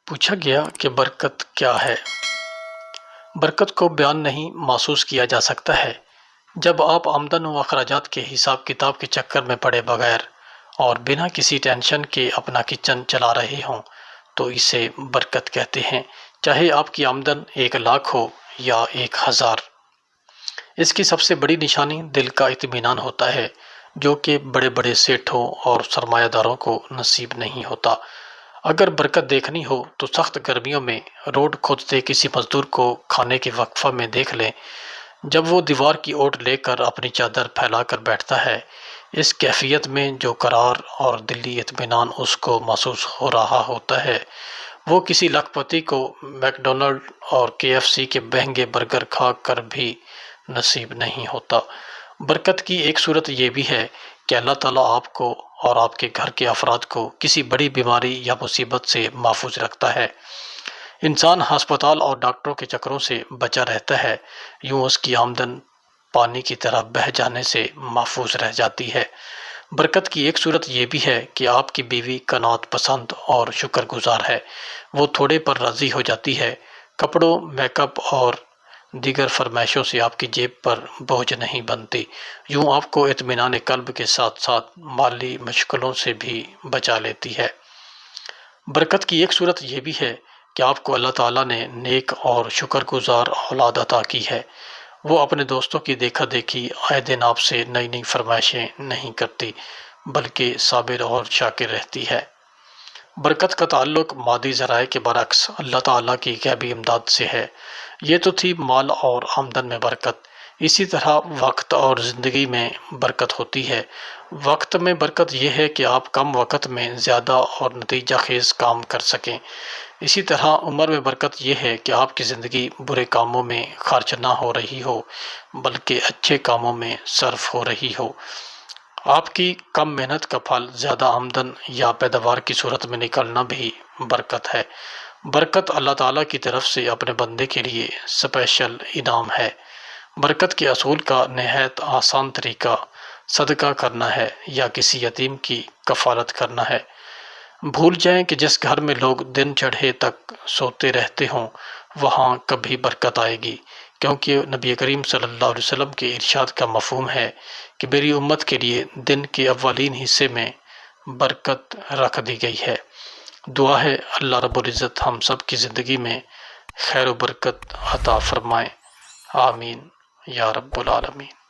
پوچھا گیا کہ برکت کیا ہے؟ برکت کو بیان نہیں محسوس کیا جا سکتا ہے۔ جب آپ آمدن و اخراجات کے حساب کتاب کے چکر میں پڑے بغیر اور بنا کسی ٹینشن کے اپنا کچن چلا رہے ہوں تو اسے برکت کہتے ہیں، چاہے آپ کی آمدن 1,00,000 ہو یا 1,000۔ اس کی سب سے بڑی نشانی دل کا اطمینان ہوتا ہے، جو کہ بڑے بڑے سیٹھوں اور سرمایہ داروں کو نصیب نہیں ہوتا۔ اگر برکت دیکھنی ہو تو سخت گرمیوں میں روڈ کھودتے کسی مزدور کو کھانے کے وقفہ میں دیکھ لیں، جب وہ دیوار کی اوٹ لے کر اپنی چادر پھیلا کر بیٹھتا ہے۔ اس کیفیت میں جو قرار اور دلی اطمینان اس کو محسوس ہو رہا ہوتا ہے، وہ کسی لاکھ پتی کو میک ڈونلڈ اور KFC کے مہنگے برگر کھا کر بھی نصیب نہیں ہوتا۔ برکت کی ایک صورت یہ بھی ہے کہ اللہ تعالیٰ آپ کو اور آپ کے گھر کے افراد کو کسی بڑی بیماری یا مصیبت سے محفوظ رکھتا ہے۔ انسان ہسپتال اور ڈاکٹروں کے چکروں سے بچا رہتا ہے، یوں اس کی آمدن پانی کی طرح بہہ جانے سے محفوظ رہ جاتی ہے۔ برکت کی ایک صورت یہ بھی ہے کہ آپ کی بیوی قناعت پسند اور شکر گزار ہے، وہ تھوڑے پر راضی ہو جاتی ہے، کپڑوں، میک اپ اور دیگر فرمائشوں سے آپ کی جیب پر بوجھ نہیں بنتی، یوں آپ کو اطمینان قلب کے ساتھ ساتھ مالی مشکلوں سے بھی بچا لیتی ہے۔ برکت کی ایک صورت یہ بھی ہے کہ آپ کو اللہ تعالیٰ نے نیک اور شکر گزار اولاد عطا کی ہے، وہ اپنے دوستوں کی دیکھا دیکھی آئے دن آپ سے نئی نئی فرمائشیں نہیں کرتی بلکہ صابر اور شاکر رہتی ہے۔ برکت کا تعلق مادی ذرائع کے برعکس اللہ تعالیٰ کی غیبی امداد سے ہے۔ یہ تو تھی مال اور آمدن میں برکت، اسی طرح وقت اور زندگی میں برکت ہوتی ہے۔ وقت میں برکت یہ ہے کہ آپ کم وقت میں زیادہ اور نتیجہ خیز کام کر سکیں۔ اسی طرح عمر میں برکت یہ ہے کہ آپ کی زندگی برے کاموں میں خرچ نہ ہو رہی ہو بلکہ اچھے کاموں میں صرف ہو رہی ہو۔ آپ کی کم محنت کا پھل زیادہ آمدن یا پیداوار کی صورت میں نکلنا بھی برکت ہے۔ برکت اللہ تعالیٰ کی طرف سے اپنے بندے کے لیے اسپیشل انعام ہے۔ برکت کے اصول کا نہایت آسان طریقہ صدقہ کرنا ہے یا کسی یتیم کی کفالت کرنا ہے۔ بھول جائیں کہ جس گھر میں لوگ دن چڑھے تک سوتے رہتے ہوں وہاں کبھی برکت آئے گی، کیونکہ نبی کریم صلی اللہ علیہ وسلم کے ارشاد کا مفہوم ہے کہ میری امت کے لیے دن کے اولین حصے میں برکت رکھ دی گئی ہے۔ دعا ہے اللہ رب العزت ہم سب کی زندگی میں خیر و برکت عطا فرمائے، آمین یا رب العالمین۔